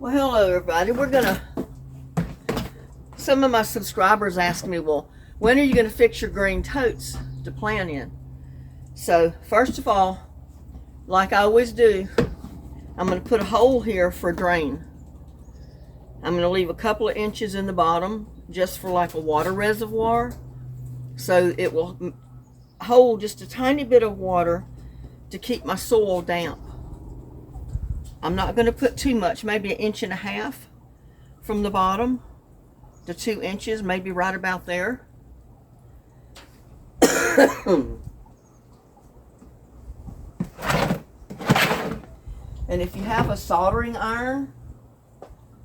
Well, hello everybody. Some of my subscribers asked me, well, when are you going to fix your green totes to plant in? So, first of all, like I always do, I'm going to put a hole here for a drain. I'm going to leave a couple of inches in the bottom just for like a water reservoir, so it will hold just a tiny bit of water to keep my soil damp. I'm not going to put too much, maybe 1.5 inches from the bottom to 2 inches, maybe right about there. And if you have a soldering iron,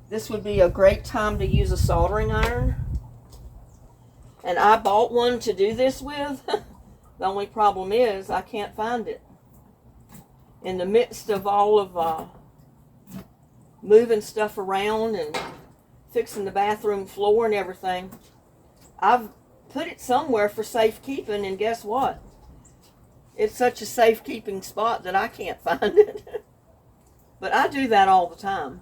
this would be a great time to use a soldering iron. And I bought one to do this with. The only problem is I can't find it. In the midst of all of moving stuff around and fixing the bathroom floor and everything, I've put it somewhere for safekeeping, and guess what? It's such a safekeeping spot that I can't find it. But I do that all the time.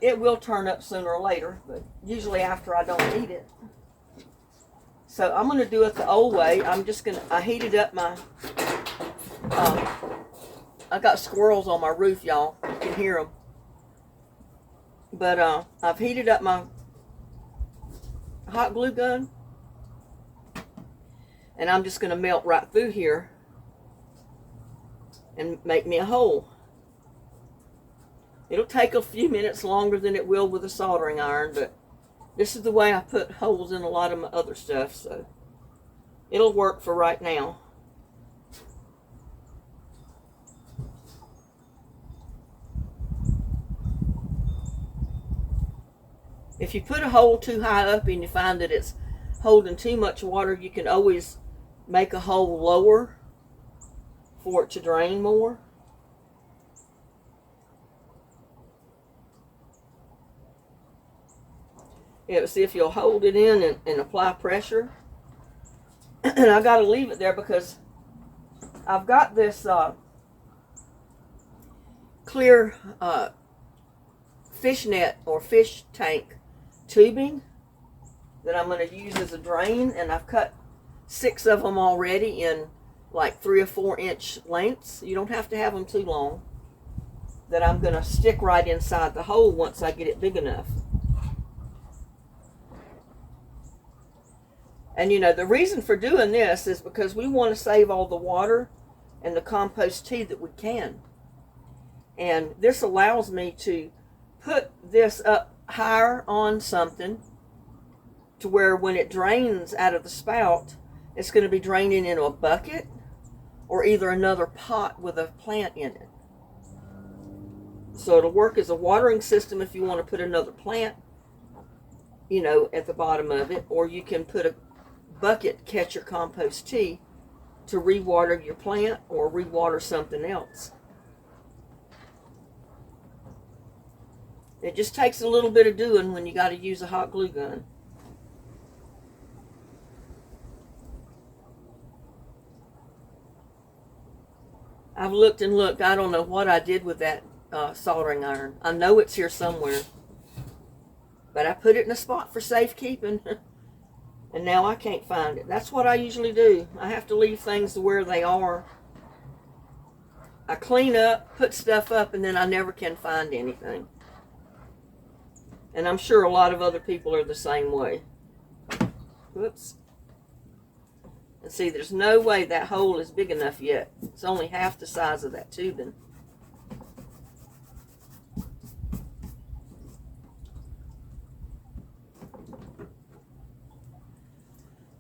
It will turn up sooner or later, but usually after I don't need it. So I'm going to do it the old way. I heated up my, I got squirrels on my roof, y'all. You can hear them. But I've heated up my hot glue gun, and I'm just going to melt right through here and make me a hole. It'll take a few minutes longer than it will with a soldering iron, but this is the way I put holes in a lot of my other stuff, so it'll work for right now. If you put a hole too high up and you find that it's holding too much water, you can always make a hole lower for it to drain more. Yeah, see if you'll hold it in and apply pressure. And I got to leave it there because I've got this clear fishnet or fish tank tubing that I'm going to use as a drain, and I've cut 6 of them already in like 3 or 4 inch lengths. You don't have to have them too long. That I'm going to stick right inside the hole once I get it big enough. And you know, the reason for doing this is because we want to save all the water and the compost tea that we can. And this allows me to put this up higher on something to where when it drains out of the spout, it's going to be draining into a bucket or either another pot with a plant in it. So it'll work as a watering system if you want to put another plant, you know, at the bottom of it, or you can put a bucket catch your compost tea to re-water your plant or re-water something else. It just takes a little bit of doing when you got to use a hot glue gun. I've looked and looked. I don't know what I did with that soldering iron. I know it's here somewhere, but I put it in a spot for safekeeping. And now I can't find it. That's what I usually do. I have to leave things to where they are. I clean up, put stuff up, and then I never can find anything. And I'm sure a lot of other people are the same way. Whoops. And see, there's no way that hole is big enough yet. It's only half the size of that tubing.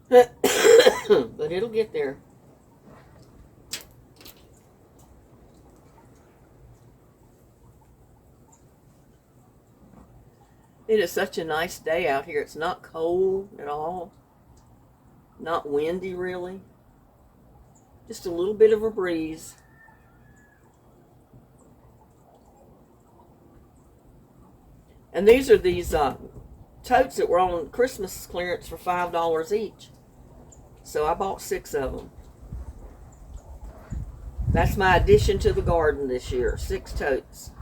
But it'll get there. It is such a nice day out here. It's not cold at all. Not windy really. Just a little bit of a breeze. And these are these totes that were on Christmas clearance for $5 each. So I bought 6 of them. That's my addition to the garden this year. 6 totes.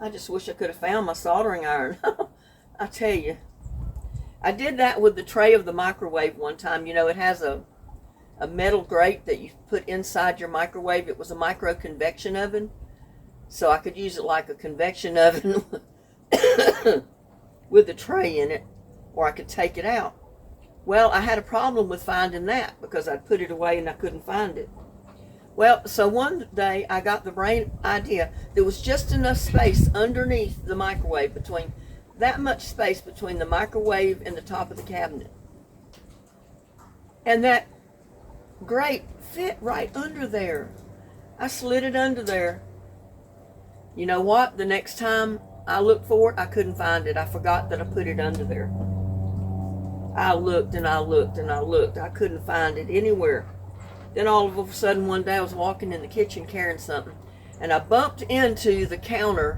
I just wish I could have found my soldering iron. I tell you. I did that with the tray of the microwave one time. You know, it has a metal grate that you put inside your microwave. It was a micro convection oven. So I could use it like a convection oven with a tray in it, or I could take it out. Well, I had a problem with finding that because I'd put it away and I couldn't find it. Well, so one day I got the brain idea. There was just enough space underneath the microwave, that much space between the microwave and the top of the cabinet. And that grate fit right under there. I slid it under there. You know what? The next time I looked for it, I couldn't find it. I forgot that I put it under there. I looked and I looked and I looked. I couldn't find it anywhere. Then all of a sudden one day I was walking in the kitchen carrying something, and I bumped into the counter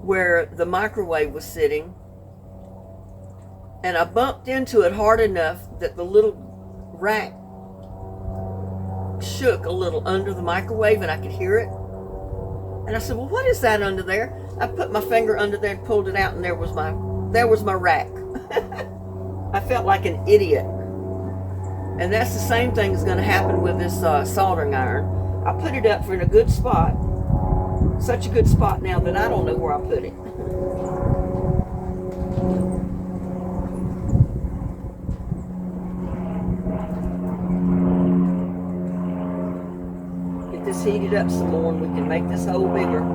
where the microwave was sitting, and I bumped into it hard enough that the little rack shook a little under the microwave and I could hear it. And I said, well, what is that under there? I put my finger under there and pulled it out, and there was my rack. I felt like an idiot. And that's the same thing that's going to happen with this soldering iron. I put it up in a good spot. Such a good spot now that I don't know where I put it. Get this heated up some more and we can make this hole bigger.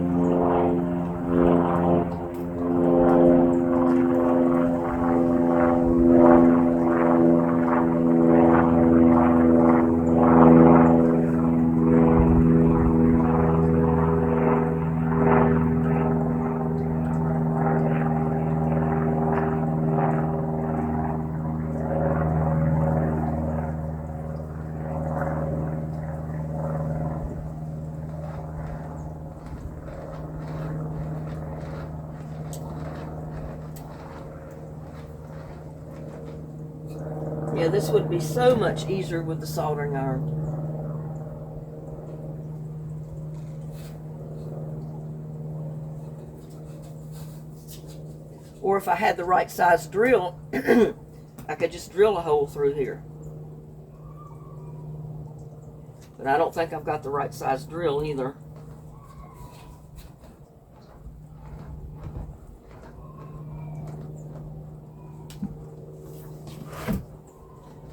Yeah, this would be so much easier with the soldering iron. Or if I had the right size drill, I could just drill a hole through here. But I don't think I've got the right size drill either.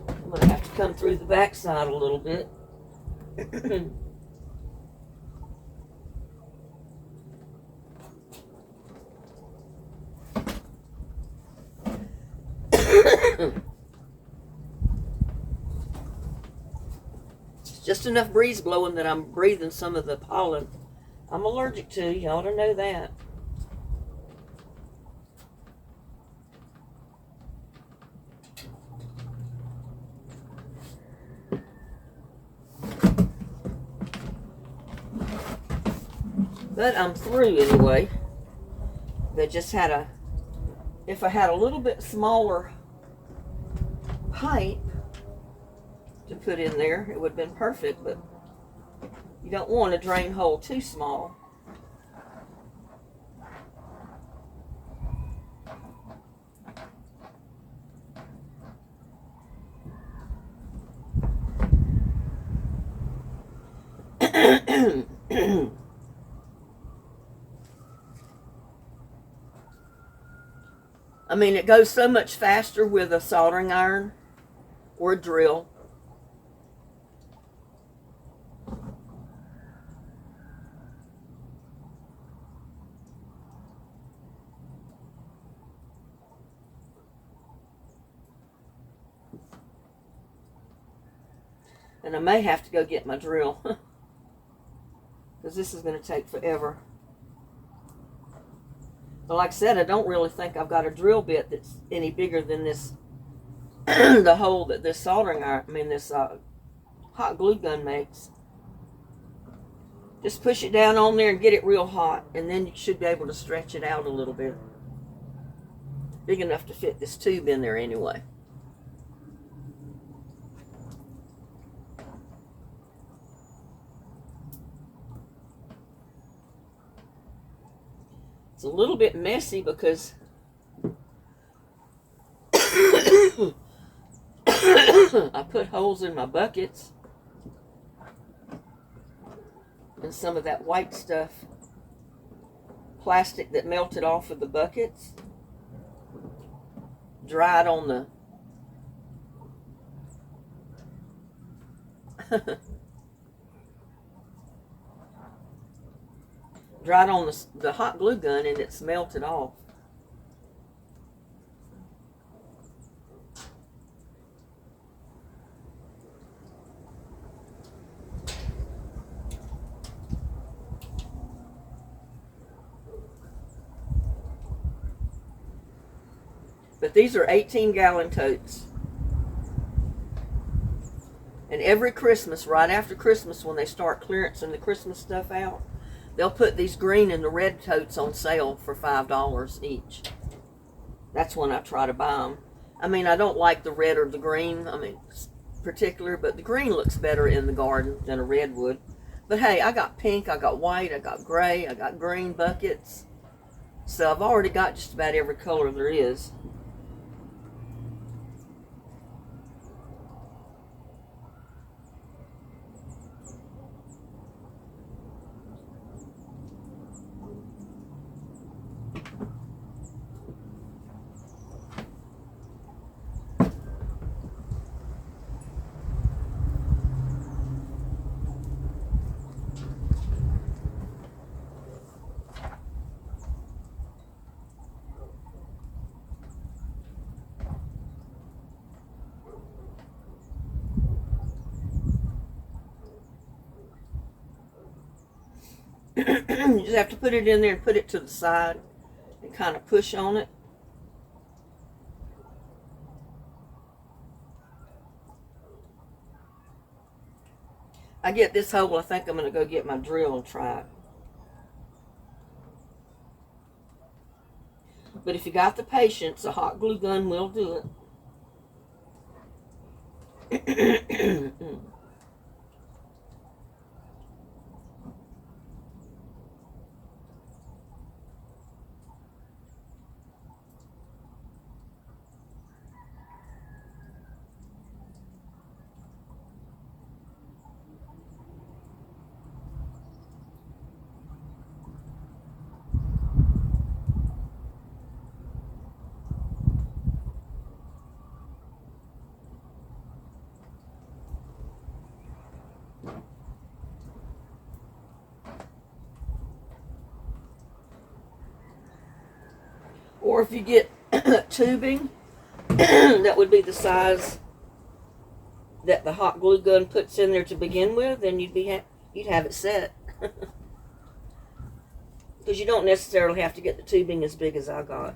I'm going to have to come through the back side a little bit. It's just enough breeze blowing that I'm breathing some of the pollen I'm allergic to. You ought to know that. But I'm through anyway. They just had if I had a little bit smaller pipe to put in there, it would have been perfect, but you don't want a drain hole too small. I mean, it goes so much faster with a soldering iron or a drill. And I may have to go get my drill because this is going to take forever. But like I said, I don't really think I've got a drill bit that's any bigger than this, the hole that this soldering iron, this hot glue gun makes. Just push it down on there and get it real hot, and then you should be able to stretch it out a little bit. Big enough to fit this tube in there anyway. It's a little bit messy because I put holes in my buckets, and some of that white stuff, plastic that melted off of the buckets, dried on the dried on the hot glue gun, and it's melted off. But these are 18-gallon totes. And every Christmas, right after Christmas, when they start clearancing the Christmas stuff out, they'll put these green and the red totes on sale for $5 each. That's when I try to buy them. I mean, I don't like the red or the green, particular, but the green looks better in the garden than a red would. But hey, I got pink, I got white, I got gray, I got green buckets. So I've already got just about every color there is. You just have to put it in there and put it to the side and kind of push on it. I get this hole, I think I'm going to go get my drill and try it. But if you got the patience, a hot glue gun will do it. Or if you get tubing, that would be the size that the hot glue gun puts in there to begin with, then you'd have it set. Because you don't necessarily have to get the tubing as big as I got.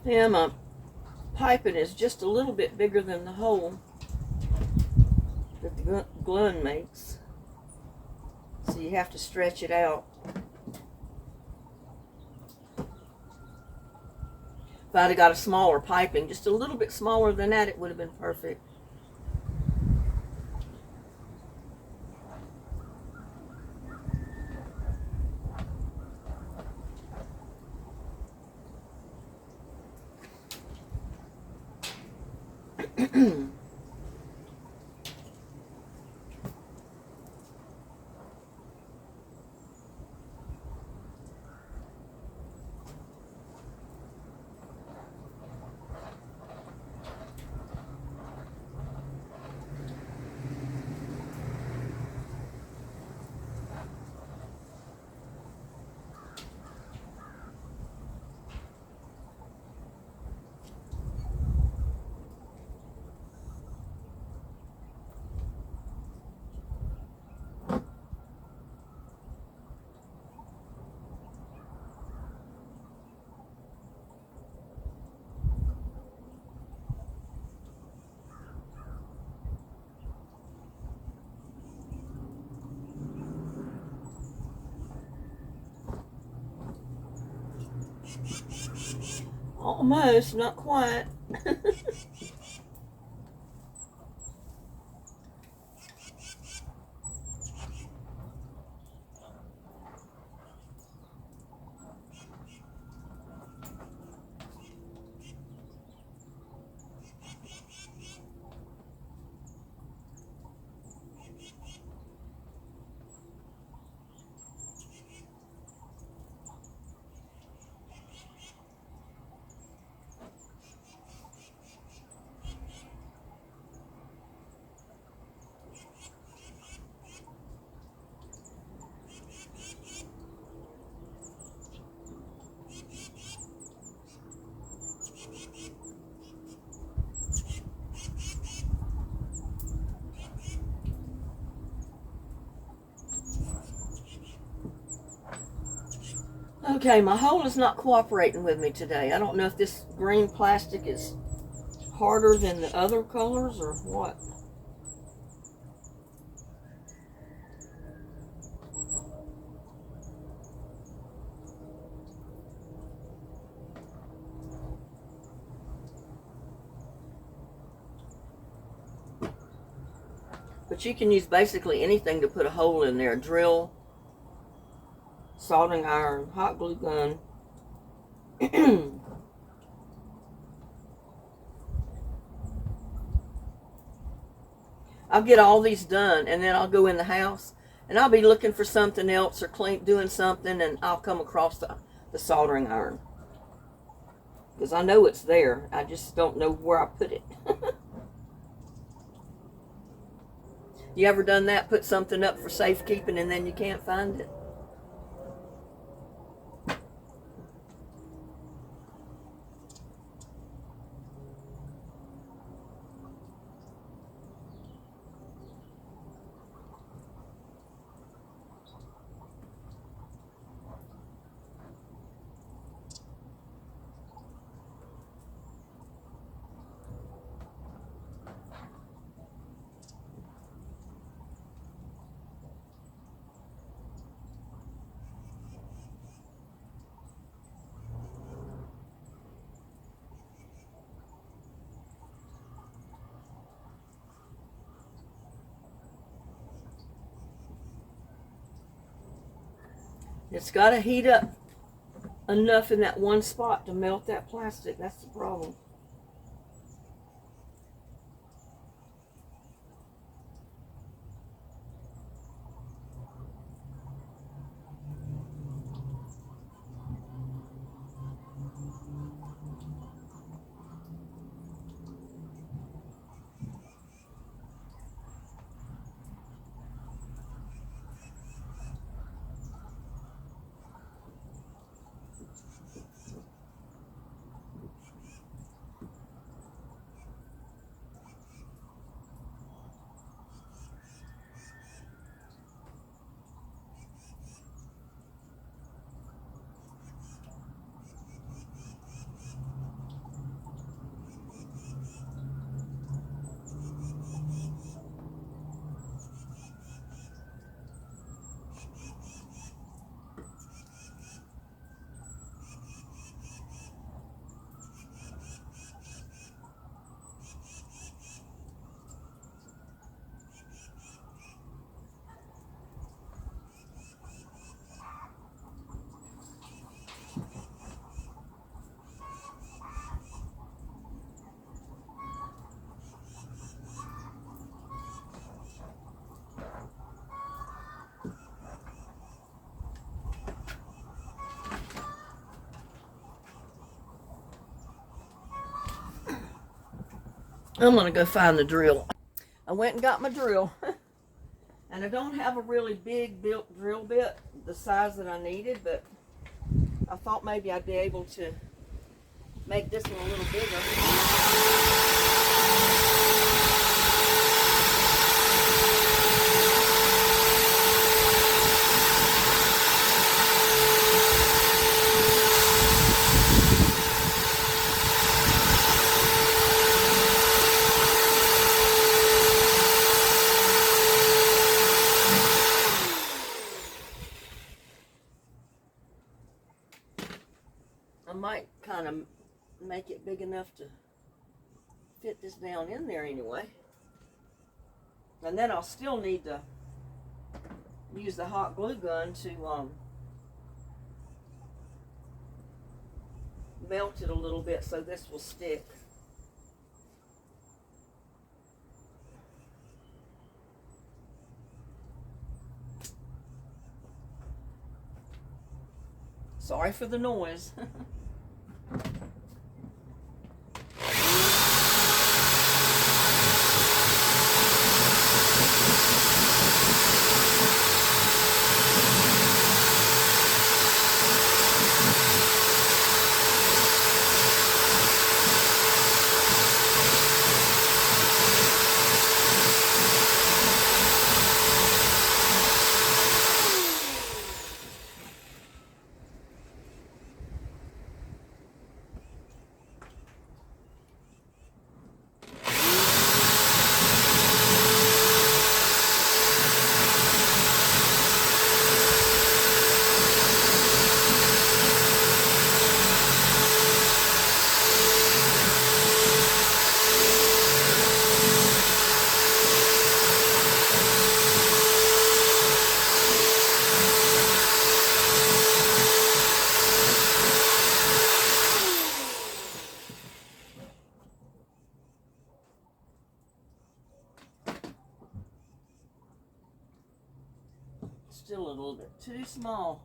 Yeah, my piping is just a little bit bigger than the hole that the gun makes. So you have to stretch it out. If I'd have got a smaller piping, just a little bit smaller than that, it would have been perfect. Almost, not quite. Okay, my hole is not cooperating with me today. I don't know if this green plastic is harder than the other colors or what. But you can use basically anything to put a hole in there. Drill, soldering iron, hot glue gun. I'll get all these done and then I'll go in the house and I'll be looking for something else or doing something, and I'll come across the soldering iron. Because I know it's there. I just don't know where I put it. You ever done that? Put something up for safekeeping and then you can't find it? It's got to heat up enough in that one spot to melt that plastic. That's the problem. I'm gonna go find the drill. I went and got my drill. And I don't have a really big drill bit the size that I needed, but I thought maybe I'd be able to make this one a little bigger. I might kind of make it big enough to fit this down in there anyway. And then I'll still need to use the hot glue gun to melt it a little bit so this will stick. Sorry for the noise. Still a little bit too small.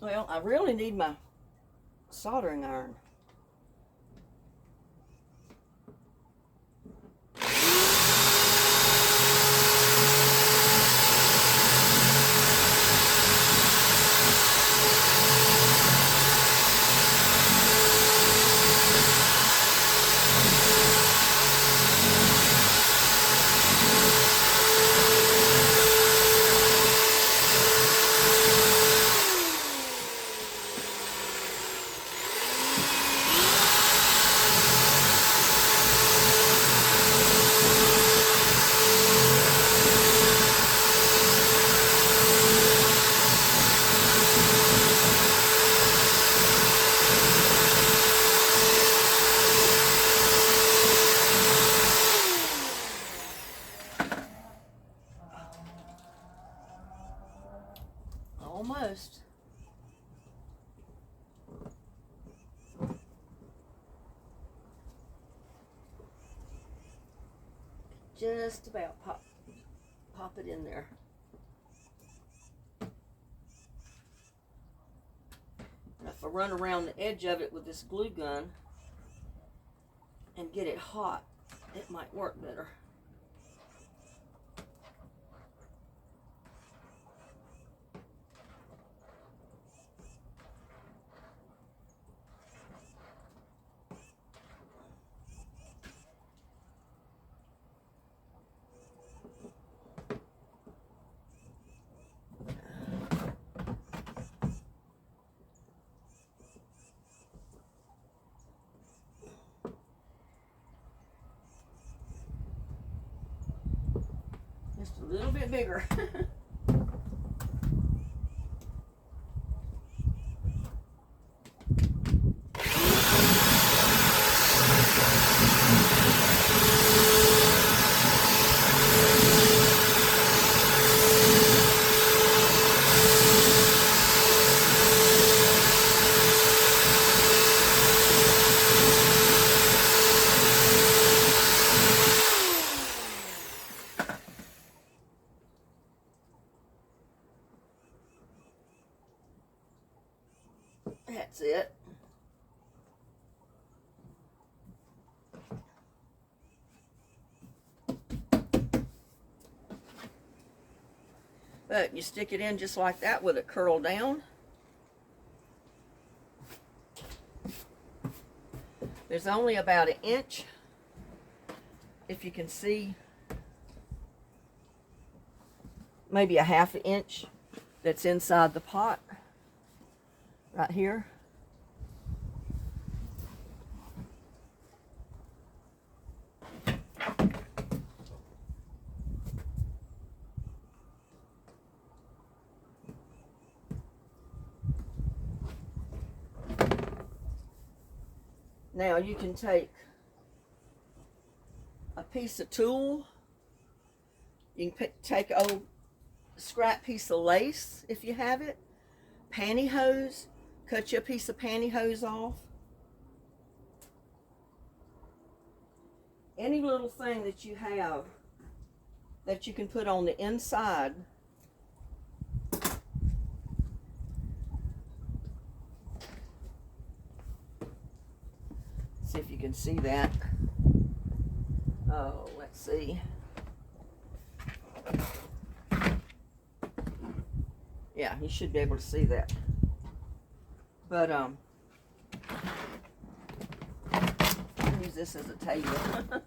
Well, I really need my soldering iron. Almost. Just about pop it in there. And if I run around the edge of it with this glue gun and get it hot, it might work better. little bit bigger. That's it. But you stick it in just like that with it curled down. There's only about 1 inch, if you can see, maybe a 1/2 inch that's inside the pot right here. Now you can take a piece of tulle, you can take an old scrap piece of lace if you have it, pantyhose, cut you a piece of pantyhose off. Any little thing that you have that you can put on the inside. See if you can see that. Oh, let's see. Yeah, you should be able to see that. But I'll use this as a table.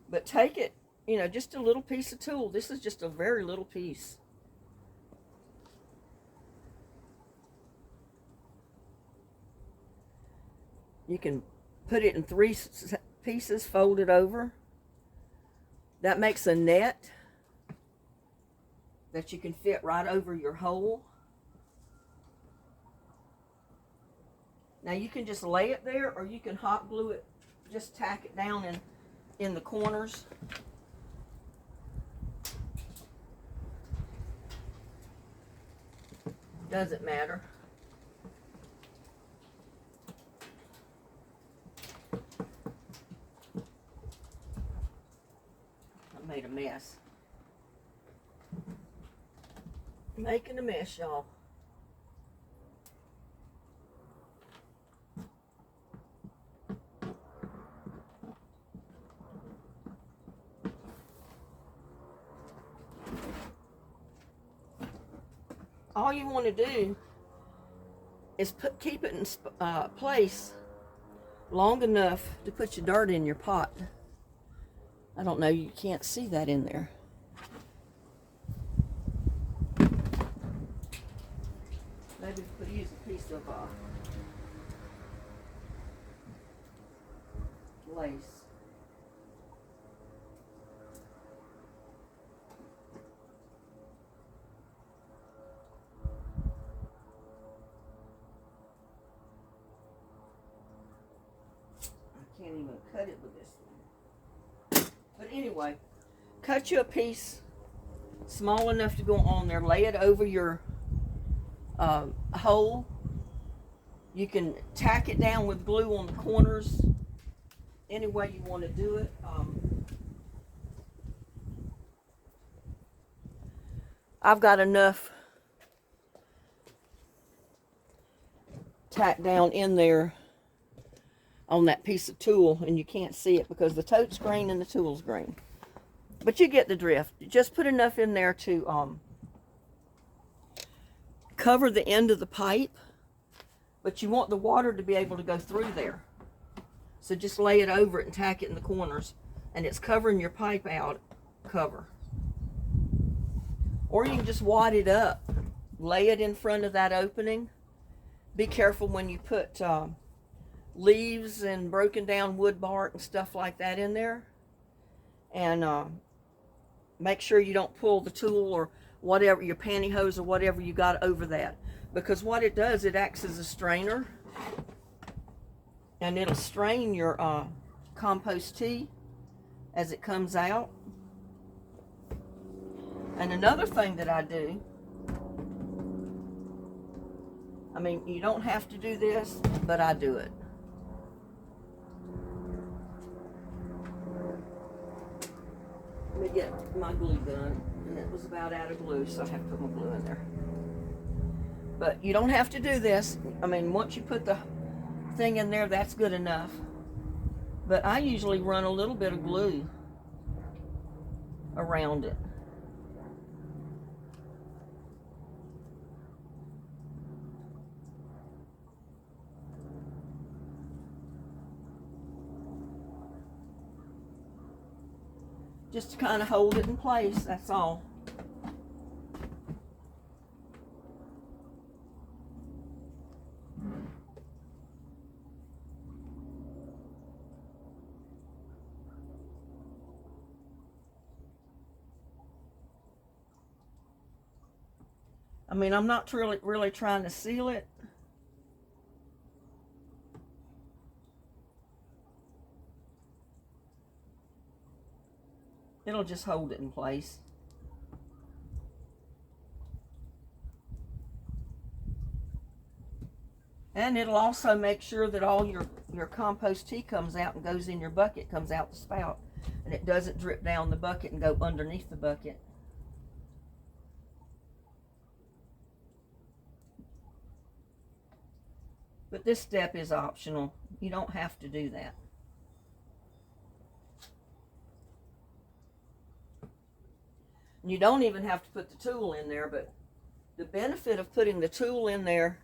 But take it, you know, just a little piece of tulle. This is just a very little piece. You can put it in 3 pieces, fold it over. That makes a net that you can fit right over your hole. Now you can just lay it there, or you can hot glue it, just tack it down in the corners. Doesn't matter. I made a mess. Making a mess, y'all. All you want to do is keep it in place long enough to put your dirt in your pot. I don't know, you can't see that in there. Maybe we could use a piece of lace. I can't even cut it with this one. But anyway, cut you a piece small enough to go on there. Lay it over your hole. You can tack it down with glue on the corners any way you want to do it. I've got enough tacked down in there on that piece of tulle, and you can't see it because the tote's green and the tulle's green. But you get the drift. Just put enough in there to cover the end of the pipe, but you want the water to be able to go through there. So just lay it over it and tack it in the corners, and it's covering your pipe out cover. Or you can just wad it up, lay it in front of that opening. Be careful when you put leaves and broken down wood bark and stuff like that in there. and make sure you don't pull the tool or whatever, your pantyhose or whatever you got over that, because what it does, it acts as a strainer, and it'll strain your compost tea as it comes out. And another thing that I do, I mean, you don't have to do this, but I do it. Let me get my glue gun, and it was about out of glue, so I have to put my glue in there. But you don't have to do this. I mean, once you put the thing in there, that's good enough. But I usually run a little bit of glue around it. Just to kind of hold it in place, that's all. I mean, I'm not really trying to seal it. It'll just hold it in place. And it'll also make sure that all your compost tea comes out and goes in your bucket, comes out the spout, and it doesn't drip down the bucket and go underneath the bucket. But this step is optional. You don't have to do that. And you don't even have to put the tool in there, but the benefit of putting the tool in there,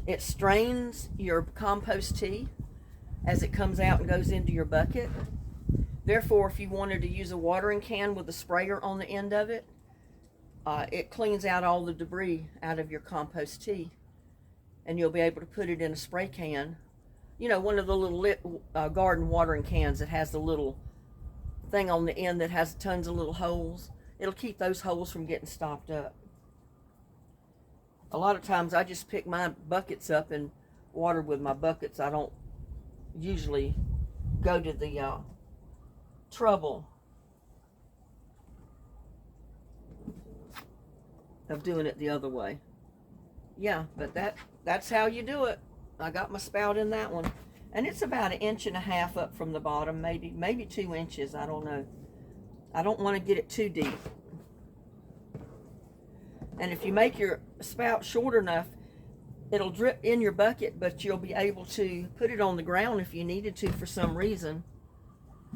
it strains your compost tea as it comes out and goes into your bucket. Therefore, if you wanted to use a watering can with a sprayer on the end of it, it cleans out all the debris out of your compost tea, and you'll be able to put it in a spray can. You know, one of the little garden watering cans that has the little thing on the end that has tons of little holes. It'll keep those holes from getting stopped up. A lot of times I just pick my buckets up and water with my buckets. I don't usually go to the trouble of doing it the other way. Yeah, but that's how you do it. I got my spout in that one, and it's about 1.5 inches up from the bottom, maybe 2 inches. I don't know. I don't want to get it too deep. And if you make your spout short enough, it'll drip in your bucket, but you'll be able to put it on the ground if you needed to for some reason,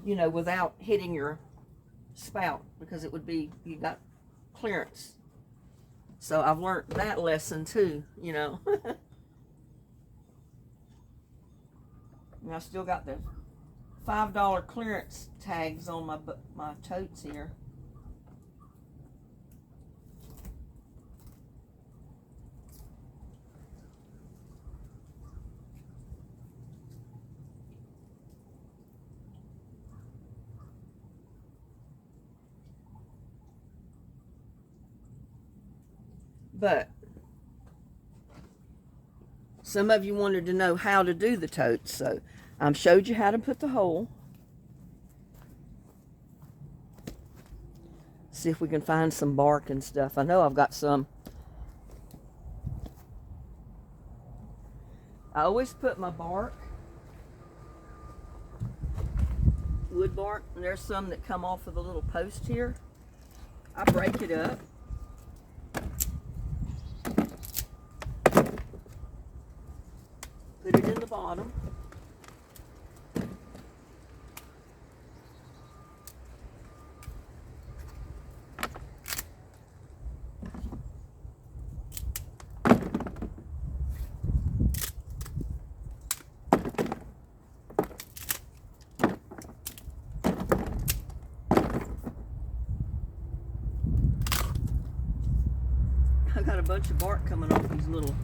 you know, without hitting your spout, because it would be, you got clearance. So I've learned that lesson too, you know. And I still got the $5 clearance tags on my totes here. But some of you wanted to know how to do the totes, so I showed you how to put the hole. See if we can find some bark and stuff. I know I've got some. I always put my bark, wood bark, and there's some that come off of the little post here. I break it up. Put it in the bottom. I got a bunch of bark coming off these little.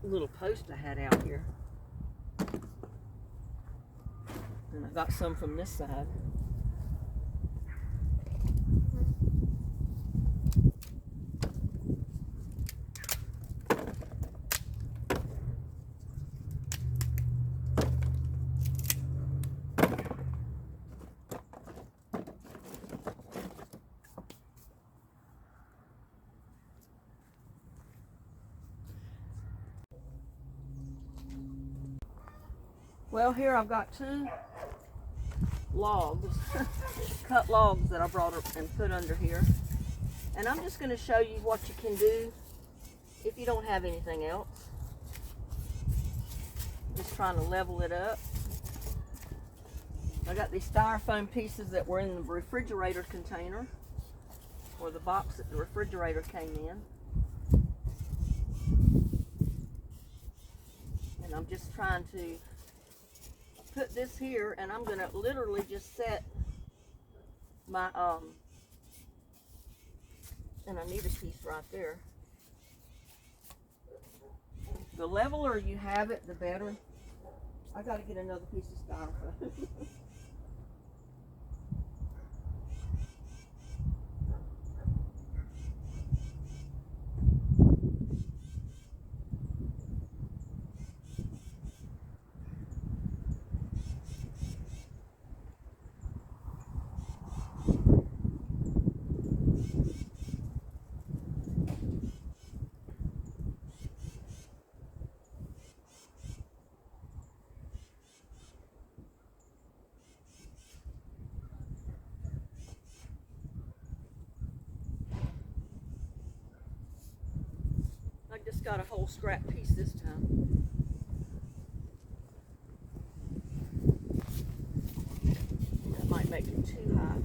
little post I had out here. And I got some from this side. Well, here I've got 2 logs, cut logs that I brought up and put under here. And I'm just going to show you what you can do if you don't have anything else. Just trying to level it up. I got these styrofoam pieces that were in the refrigerator container, or the box that the refrigerator came in. And I'm just trying to put this here, and I'm going to literally just set my, and I need a piece right there. The leveler you have it, the better. I got to get another piece of styrofoam. I just got a whole scrap piece this time. That might make it too high.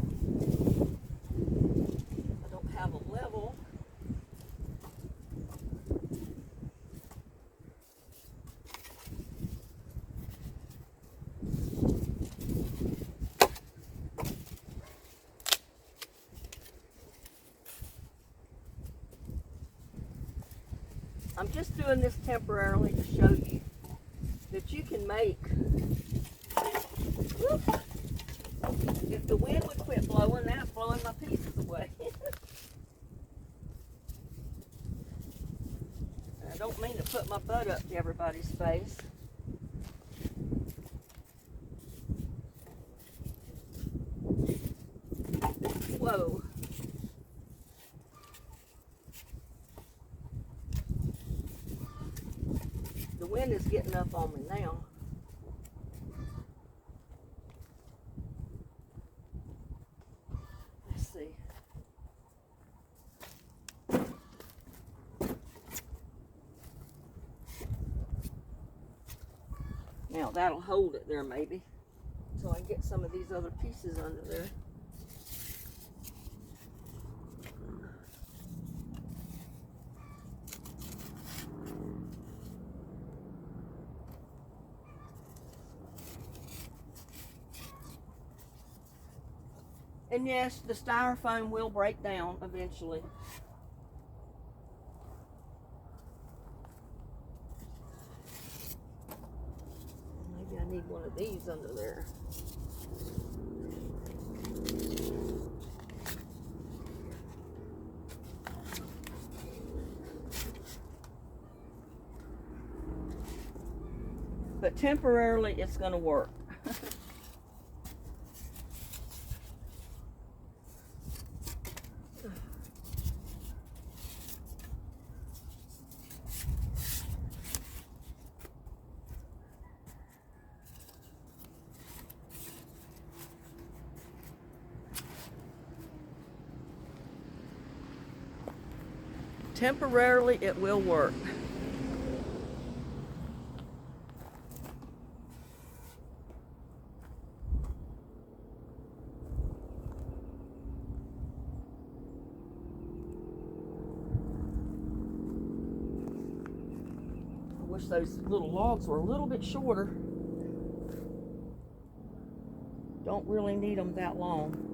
I don't have a level. I'm just doing this temporarily to show you that you can make, if the wind would quit blowing, that's blowing my pieces away. I don't mean to put my butt up to everybody's face. Whoa. The wind is getting up on me now. Let's see. Now that'll hold it there maybe, so I can get some of these other pieces under there. And yes, the styrofoam will break down eventually. Maybe I need one of these under there. But temporarily it's going to work. Temporarily it will work. I wish those little logs were a little bit shorter. Don't really need them that long.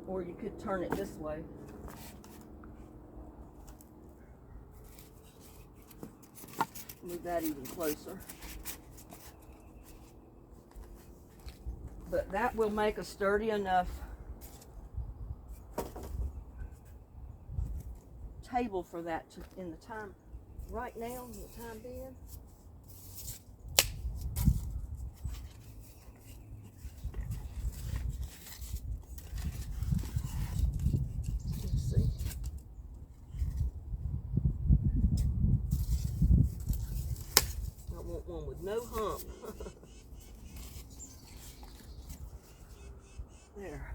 Or you could turn it this way. Move that even closer. But that will make a sturdy enough table for that to, in the time, right now, in the time being. Let's see. I want one with no hump. There.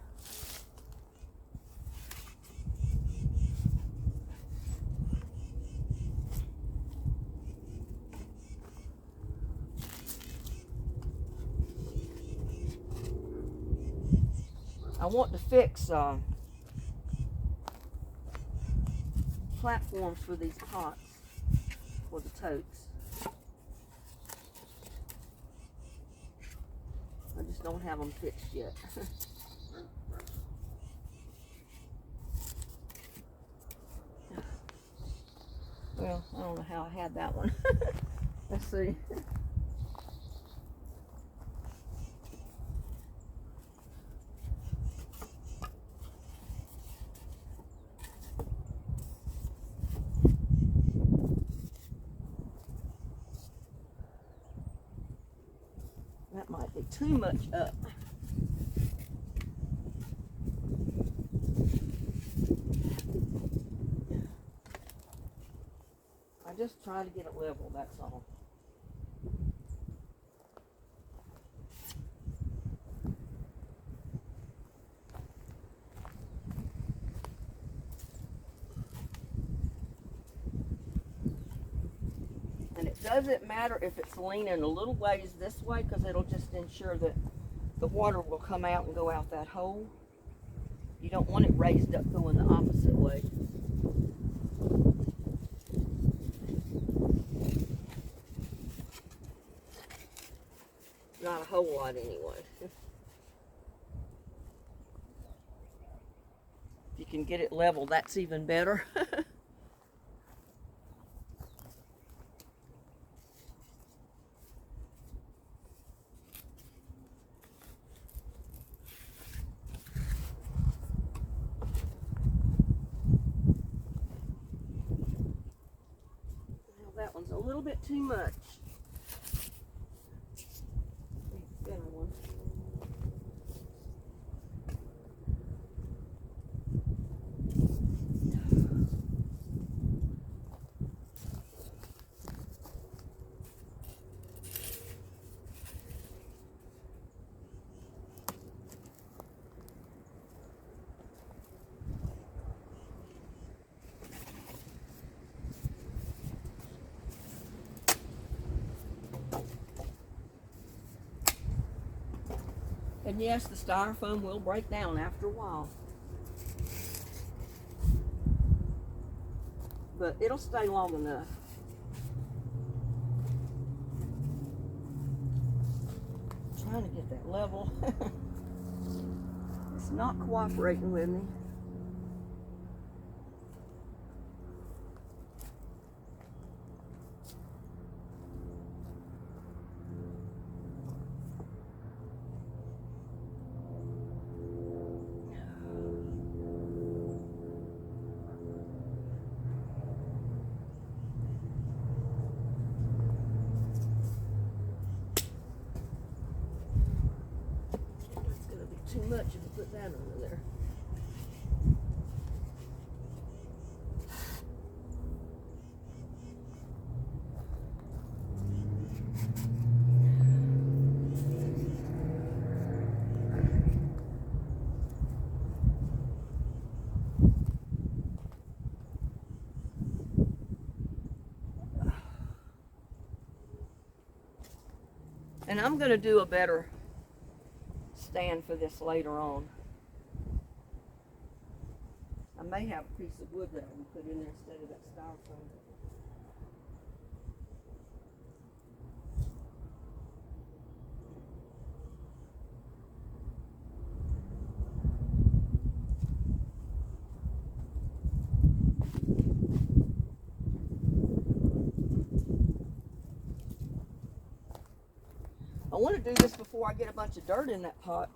I want to fix platforms for these pots for the totes. I just don't have them fixed yet. Well, I don't know how I had that one. Let's see. That might be too much up. I just try to get it level, that's all. And it doesn't matter if it's leaning a little ways this way, because it'll just ensure that the water will come out and go out that hole. You don't want it raised up going the opposite way. Not a whole lot anyway. If you can get it level, that's even better. Well, that one's a little bit too much. Better one. And yes, the styrofoam will break down after a while. But it'll stay long enough. I'm trying to get that level. It's not cooperating with me. Too much if you put that under there. And I'm going to do a better stand for this later on. I may have a piece of wood that I can put in there instead of that styrofoam. to do this before I get a bunch of dirt in that pot.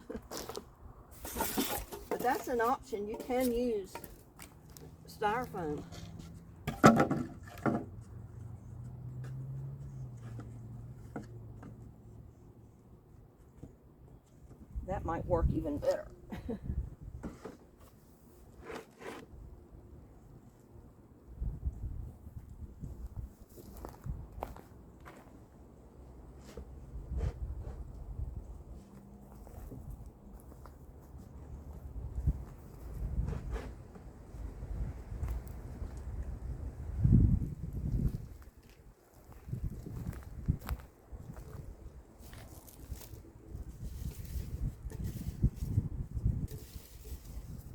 But that's an option. You can use styrofoam. That might work even better.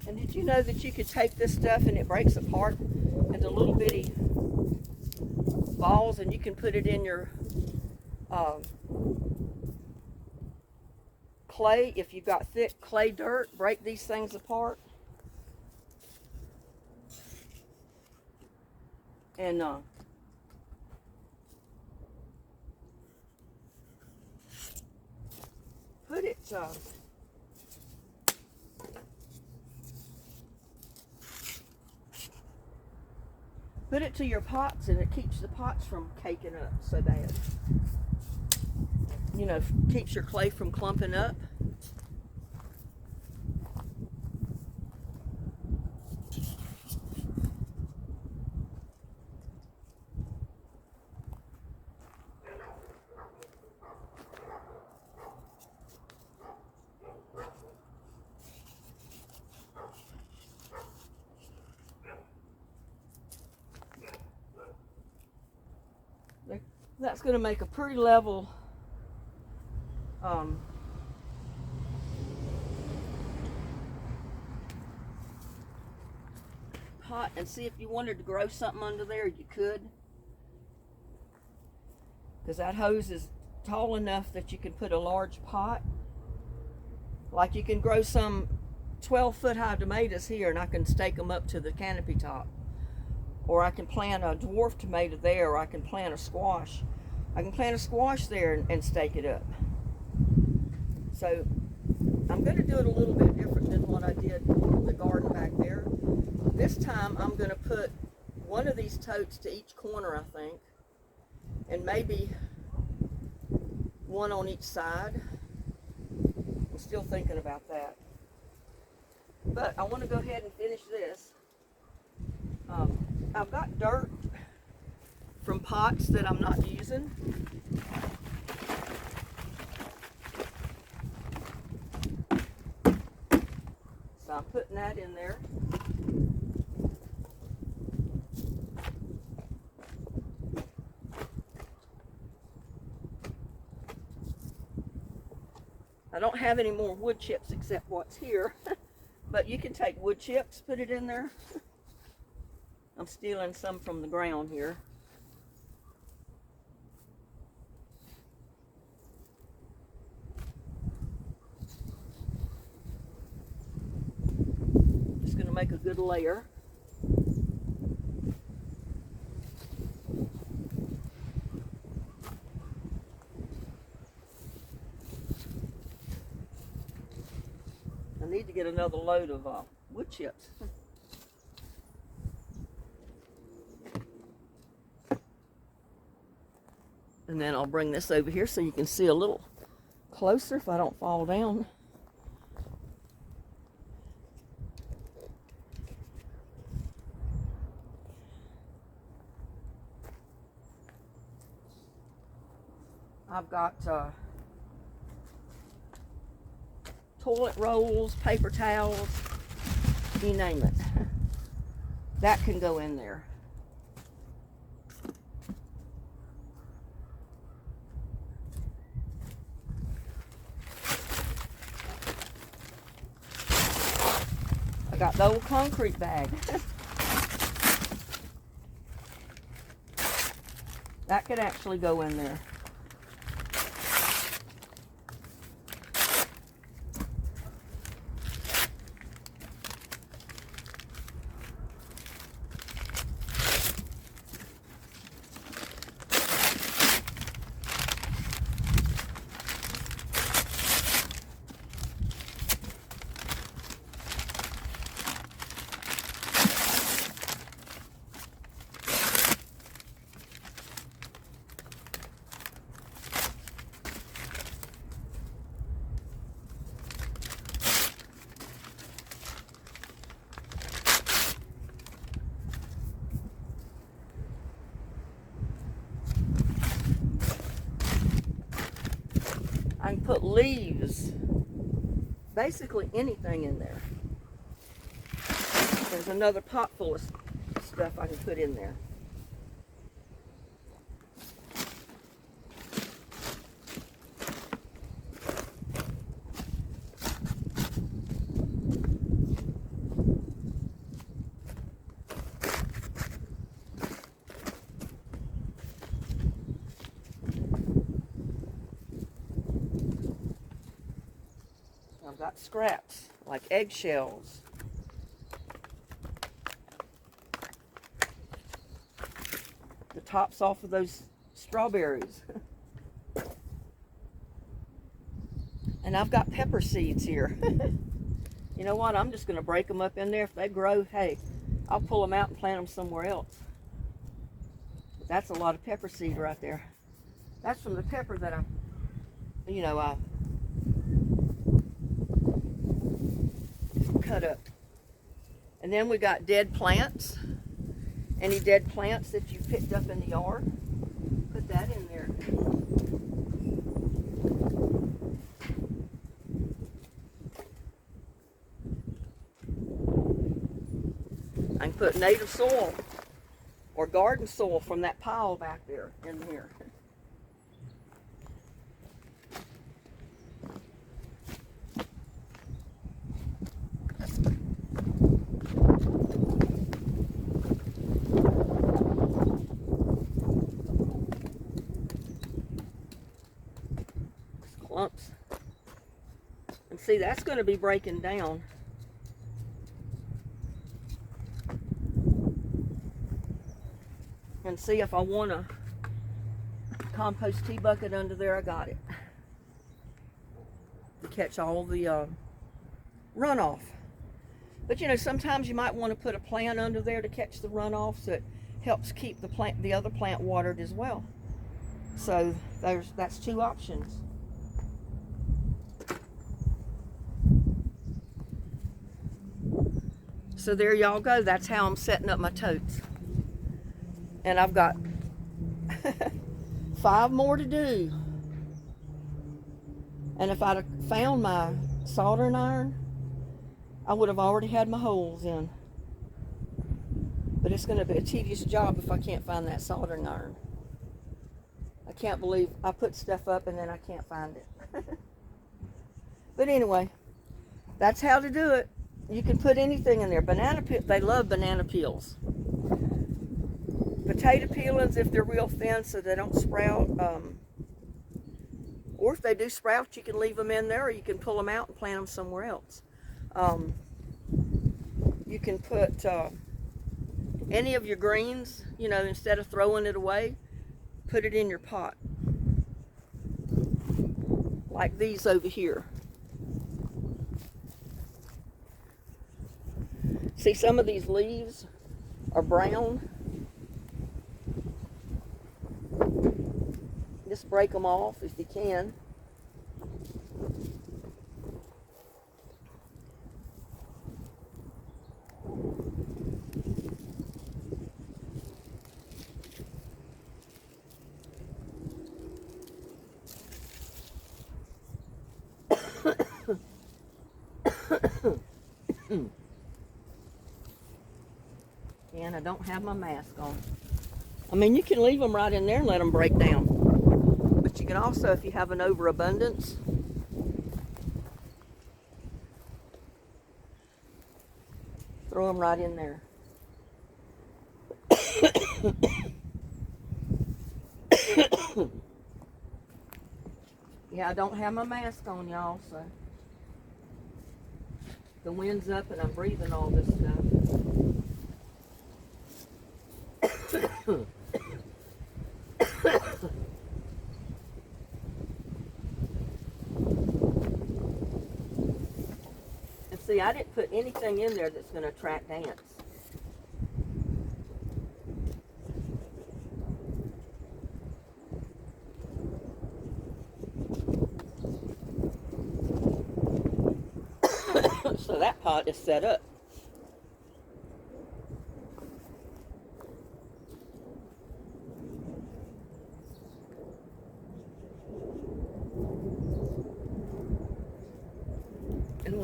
And did you know that you could take this stuff and it breaks apart into little bitty balls, and you can put it in your clay. If you've got thick clay dirt, break these things apart and put it put it to your pots, and it keeps the pots from caking up so bad. You know, keeps your clay from clumping up. That's going to make a pretty level pot. And see, if you wanted to grow something under there, you could, because that hose is tall enough that you can put a large pot. Like you can grow some 12-foot high tomatoes here, and I can stake them up to the canopy top. Or I can plant a dwarf tomato there, or I can plant a squash. I can plant a squash there and stake it up. So I'm going to do it a little bit different than what I did in the garden back there. This time I'm going to put one of these totes to each corner, I think, and maybe one on each side. I'm still thinking about that. But I want to go ahead and finish this. I've got dirt from pots that I'm not using. So I'm putting that in there. I don't have any more wood chips except what's here, but you can take wood chips, put it in there. I'm stealing some from the ground here. Just going to make a good layer. I need to get another load of wood chips. And then I'll bring this over here so you can see a little closer if I don't fall down. I've got toilet rolls, paper towels, you name it. That can go in there. I got the old concrete bag. That could actually go in there. put leaves, basically anything in there. There's another pot full of stuff I can put in there. I've got scraps like eggshells. The tops off of those strawberries. And I've got pepper seeds here. You know what? I'm just going to break them up in there. If they grow, hey, I'll pull them out and plant them somewhere else. But that's a lot of pepper seed right there. That's from the pepper that I cut up. And then we got dead plants. Any dead plants that you picked up in the yard, put that in there. I can put native soil or garden soil from that pile back there in here. Clumps. And see, that's going to be breaking down. And see, if I want a compost tea bucket under there, I got it. To catch all the runoff. But you know, sometimes you might want to put a plant under there to catch the runoff, so it helps keep the other plant watered as well. So that's two options. So there y'all go. That's how I'm setting up my totes. And I've got 5 more to do. And if I'd have found my soldering iron, I would have already had my holes in. But it's going to be a tedious job if I can't find that soldering iron. I can't believe I put stuff up and then I can't find it. But anyway, that's how to do it. You can put anything in there. Banana peel, they love banana peels. Potato peelings, if they're real thin so they don't sprout. Or if they do sprout, you can leave them in there, or you can pull them out and plant them somewhere else. You can put any of your greens, you know, instead of throwing it away, put it in your pot. Like these over here. See, some of these leaves are brown. Just break them off if you can. And I don't have my mask on. I mean, you can leave them right in there and let them break down. But you can also, if you have an overabundance, throw them right in there. Yeah, I don't have my mask on, y'all, so the wind's up and I'm breathing all this stuff. And see, I didn't put anything in there that's going to attract ants. So that pot is set up.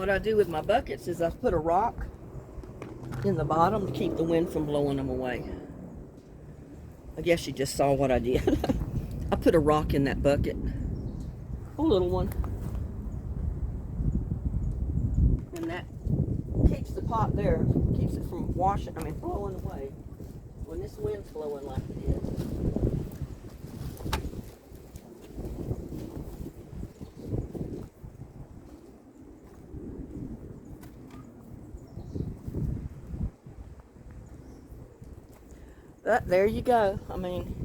what I do with my buckets is I put a rock in the bottom to keep the wind from blowing them away. I guess you just saw what I did. I put a rock in that bucket. A little one. And that keeps the pot there, keeps it from blowing away when this wind's blowing like it is. But there you go. I mean,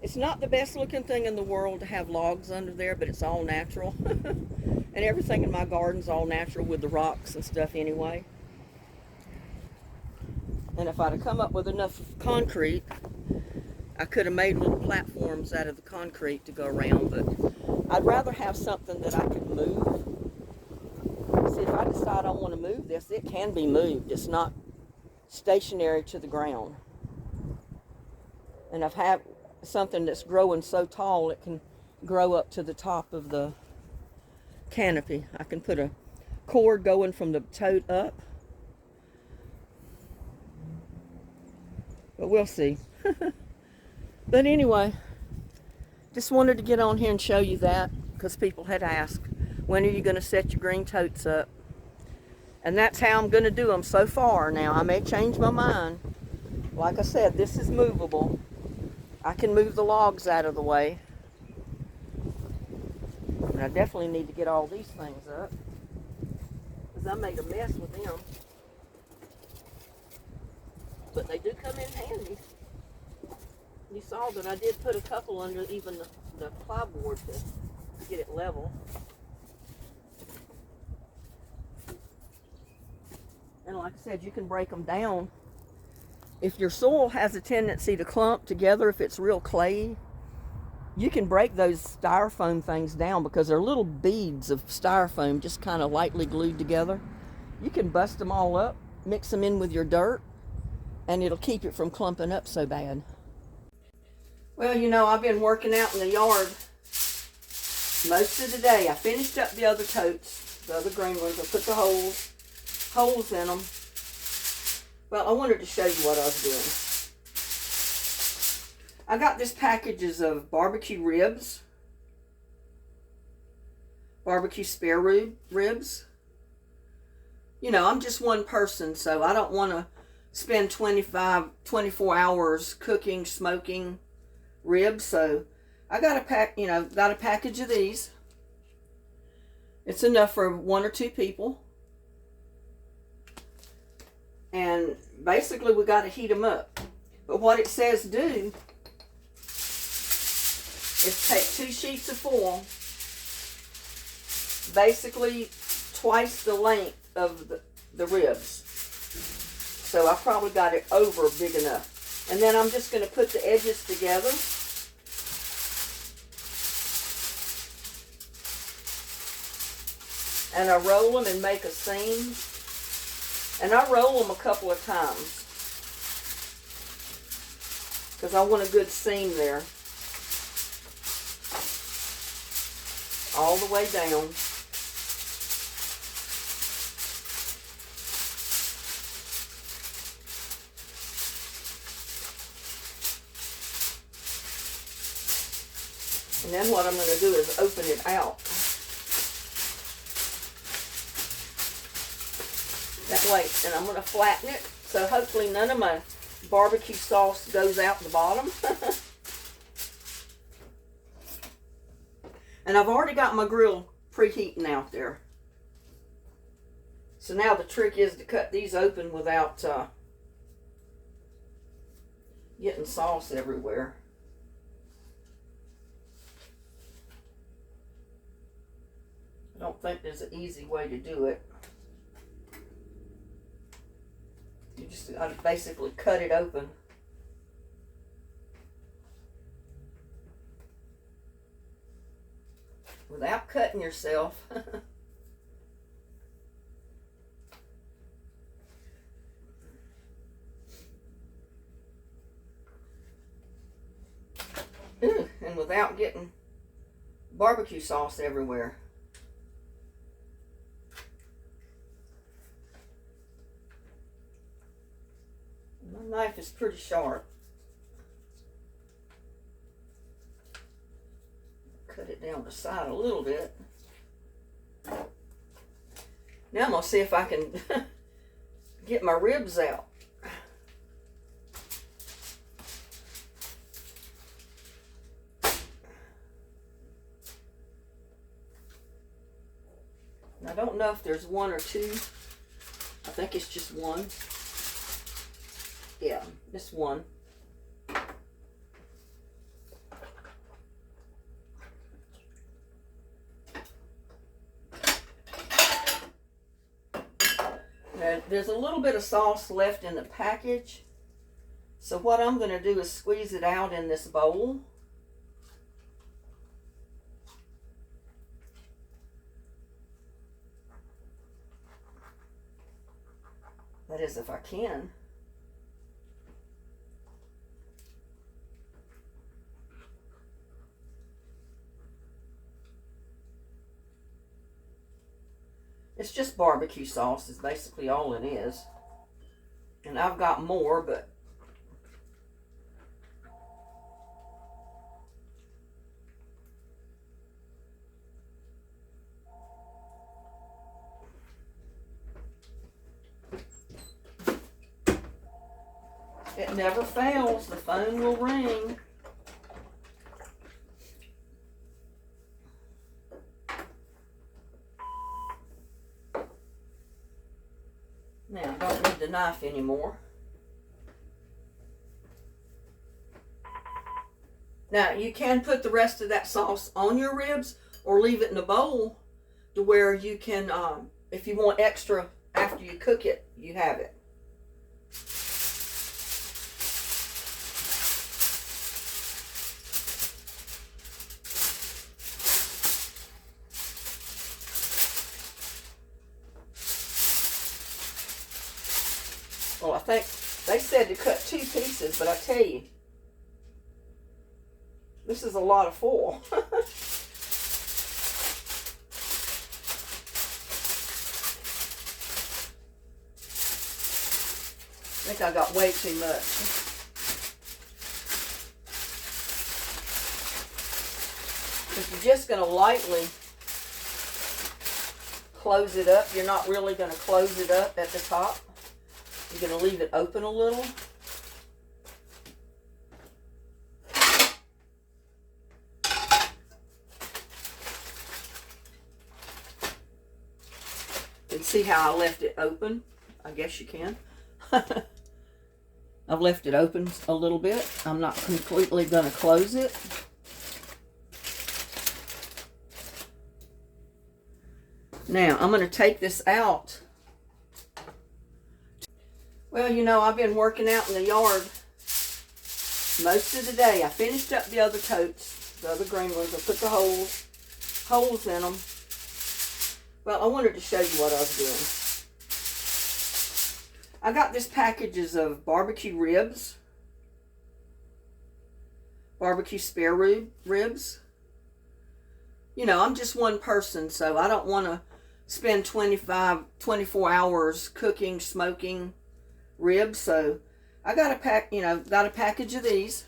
it's not the best looking thing in the world to have logs under there, but it's all natural. And everything in my garden's all natural with the rocks and stuff anyway. And if I'd have come up with enough concrete, I could have made little platforms out of the concrete to go around, but I'd rather have something that I could move. See, if I decide I want to move this, it can be moved. It's not stationary to the ground. And I've had something that's growing so tall it can grow up to the top of the canopy. I can put a cord going from the tote up. But we'll see. But anyway, just wanted to get on here and show you that because people had asked, when are you going to set your green totes up? And that's how I'm going to do them so far. Now, I may change my mind. Like I said, this is movable. I can move the logs out of the way. And I definitely need to get all these things up because I made a mess with them. But they do come in handy. You saw that I did put a couple under even the plywood to get it level. And like I said, you can break them down. If your soil has a tendency to clump together, if it's real clayey, you can break those styrofoam things down because they're little beads of styrofoam just kind of lightly glued together. You can bust them all up, mix them in with your dirt, and it'll keep it from clumping up so bad. Well, you know, I've been working out in the yard most of the day. I finished up the other totes, the other green ones. I put the holes in them. Well, I wanted to show you what I was doing. I got this packages of barbecue ribs, barbecue spare ribs. You know, I'm just one person, so I don't want to spend 24 hours cooking, smoking ribs. So I got a package of these. It's enough for 1 or 2 people. And basically we got to heat them up. But what it says do is take 2 sheets of foil, basically twice the length of the ribs. So I probably got it over big enough. And then I'm just going to put the edges together. And I roll them and make a seam. And I roll them a couple of times because I want a good seam there. All the way down. And then what I'm going to do is open it out. That way, and I'm going to flatten it, so hopefully none of my barbecue sauce goes out the bottom. And I've already got my grill preheating out there. So now the trick is to cut these open without getting sauce everywhere. I don't think there's an easy way to do it. You just got to basically cut it open. Without cutting yourself. And without getting barbecue sauce everywhere. My knife is pretty sharp. Cut it down the side a little bit. Now I'm going to see if I can get my ribs out. I don't know if there's one or two. I think it's just one. Yeah, just one. Now, there's a little bit of sauce left in the package. So what I'm going to do is squeeze it out in this bowl. That is, if I can. It's just barbecue sauce is basically all it is. And I've got more, but it never fails. The phone will ring. Now, I don't need the knife anymore. Now, you can put the rest of that sauce on your ribs or leave it in a bowl to where you can, if you want extra after you cook it, you have it. Well, I think they said to cut 2 pieces, but I tell you, this is a lot of foil. I think I got way too much. If you're just going to lightly close it up, you're not really going to close it up at the top. You're going to leave it open a little. You can see how I left it open. I guess you can. I've left it open a little bit. I'm not completely going to close it. Now, I'm going to take this out. Well, you know, I've been working out in the yard most of the day. I finished up the other totes, the other green ones. I put the holes in them. Well, I wanted to show you what I was doing. I got this packages of barbecue ribs, barbecue spare ribs. You know, I'm just one person, so I don't want to spend 24 hours cooking, smoking ribs. So I got a package of these.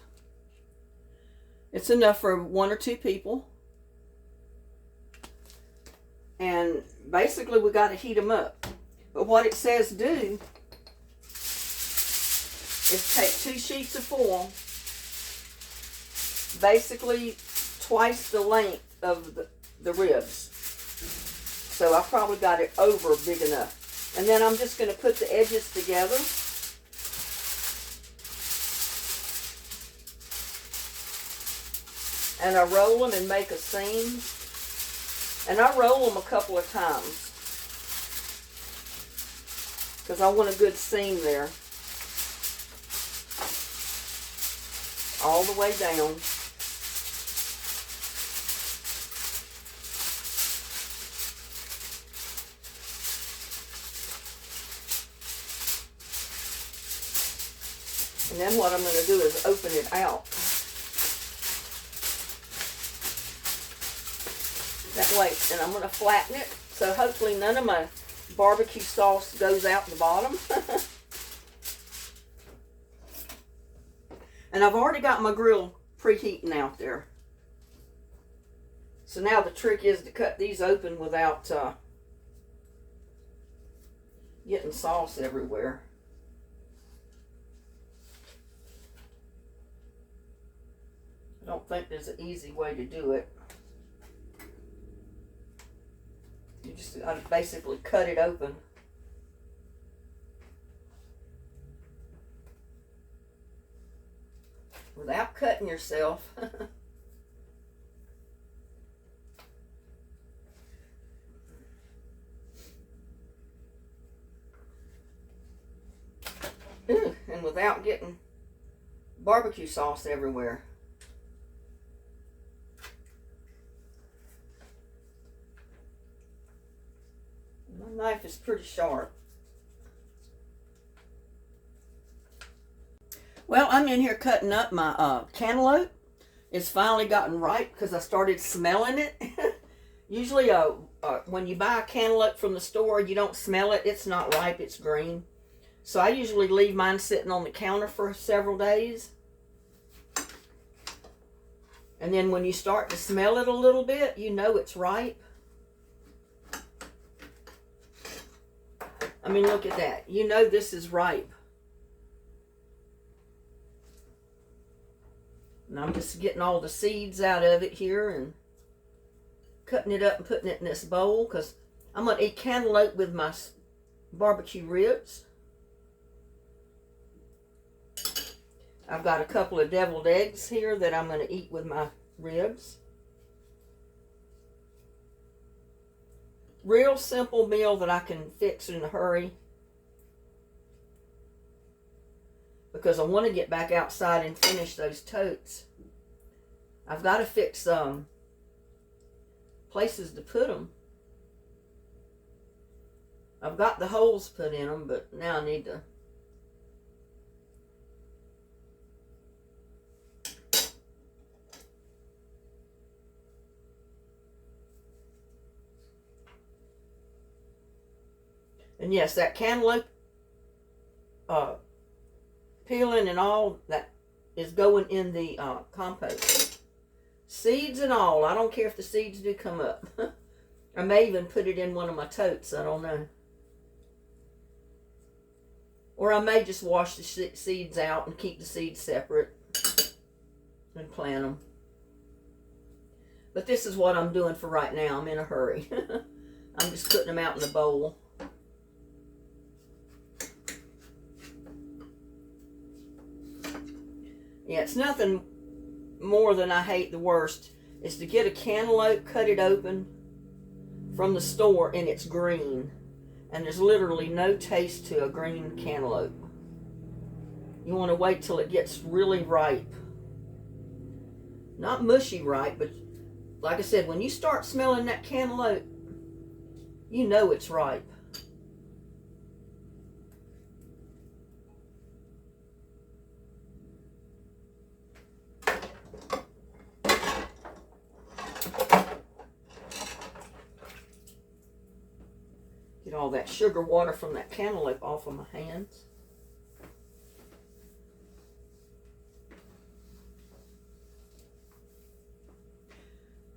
It's enough for 1 or 2 people. And basically we got to heat them up. But what it says do is take 2 sheets of foil, basically twice the length of the ribs. So I probably got it over big enough. And then I'm just going to put the edges together. And I roll them and make a seam. And I roll them a couple of times, because I want a good seam there. All the way down. And then what I'm going to do is open it out. That way, and I'm going to flatten it, so hopefully none of my barbecue sauce goes out the bottom. And I've already got my grill preheating out there. So now the trick is to cut these open without getting sauce everywhere. I don't think there's an easy way to do it. You just basically cut it open. Without cutting yourself. Ooh, and without getting barbecue sauce everywhere. My knife is pretty sharp. Well, I'm in here cutting up my cantaloupe. It's finally gotten ripe because I started smelling it. Usually when you buy a cantaloupe from the store, you don't smell it. It's not ripe, it's green. So I usually leave mine sitting on the counter for several days. And then when you start to smell it a little bit, you know it's ripe. I mean, look at that. You know this is ripe. And I'm just getting all the seeds out of it here and cutting it up and putting it in this bowl because I'm going to eat cantaloupe with my barbecue ribs. I've got a couple of deviled eggs here that I'm going to eat with my ribs. Real simple meal that I can fix in a hurry. Because I want to get back outside and finish those totes. I've got to fix some places to put them. I've got the holes put in them, but now I need to. And yes, that cantaloupe peeling and all that is going in the compost. Seeds and all. I don't care if the seeds do come up. I may even put it in one of my totes. I don't know. Or I may just wash the seeds out and keep the seeds separate and plant them. But this is what I'm doing for right now. I'm in a hurry. I'm just putting them out in the bowl. Yeah, it's nothing more than I hate the worst is to get a cantaloupe, cut it open from the store, and it's green. And there's literally no taste to a green cantaloupe. You want to wait till it gets really ripe. Not mushy ripe, but like I said, when you start smelling that cantaloupe, you know it's ripe. Get all that sugar water from that cantaloupe off of my hands.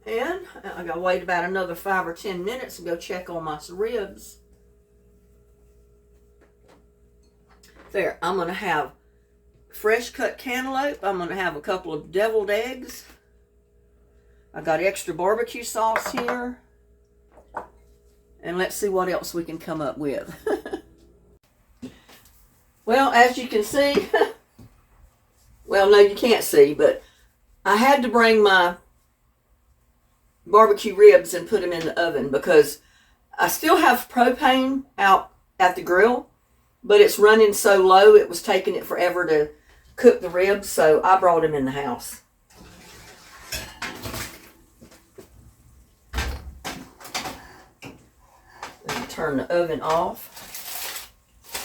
And I gotta wait about another 5 or 10 minutes and go check on my ribs. There, I'm gonna have fresh cut cantaloupe. I'm gonna have a couple of deviled eggs. I got extra barbecue sauce here. And let's see what else we can come up with. Well, as you can see, well, no, you can't see, but I had to bring my barbecue ribs and put them in the oven because I still have propane out at the grill, but it's running so low it was taking it forever to cook the ribs, so I brought them in the house. Turn the oven off,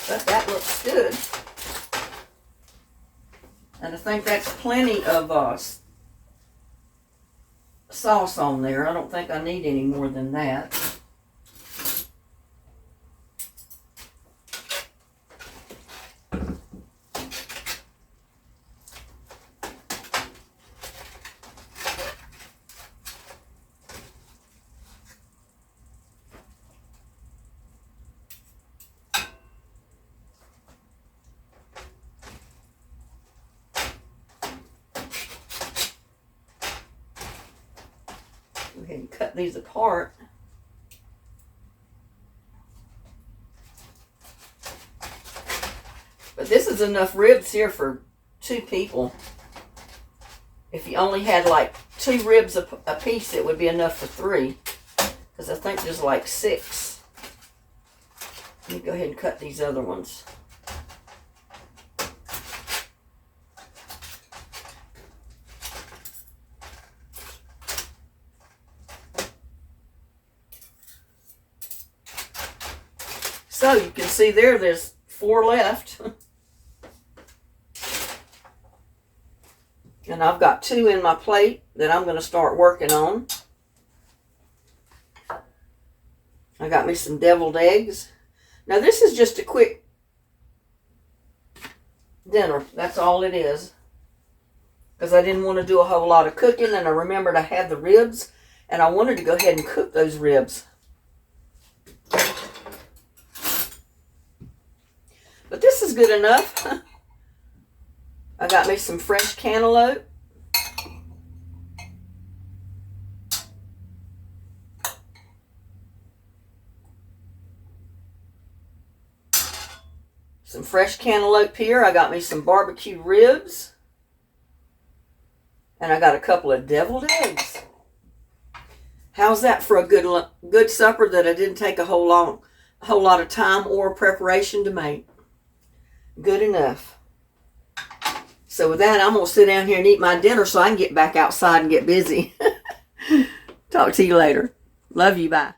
but that looks good, and I think that's plenty of sauce on there. I don't think I need any more than that. cut these apart. But this is enough ribs here for 2 people. If you only had like 2 ribs a piece, it would be enough for 3. Because I think there's like 6. Let me go ahead and cut these other ones. So you can see there's 4 left. And I've got 2 in my plate that I'm going to start working on. I got me some deviled eggs. Now this is just a quick dinner. That's all it is. Because I didn't want to do a whole lot of cooking, and I remembered I had the ribs, and I wanted to go ahead and cook those ribs. But this is good enough. I got me some fresh cantaloupe. Some fresh cantaloupe here. I got me some barbecue ribs. And I got a couple of deviled eggs. How's that for a good supper that I didn't take a whole lot of time or preparation to make? Good enough. So with that, I'm going to sit down here and eat my dinner so I can get back outside and get busy. Talk to you later. Love you. Bye.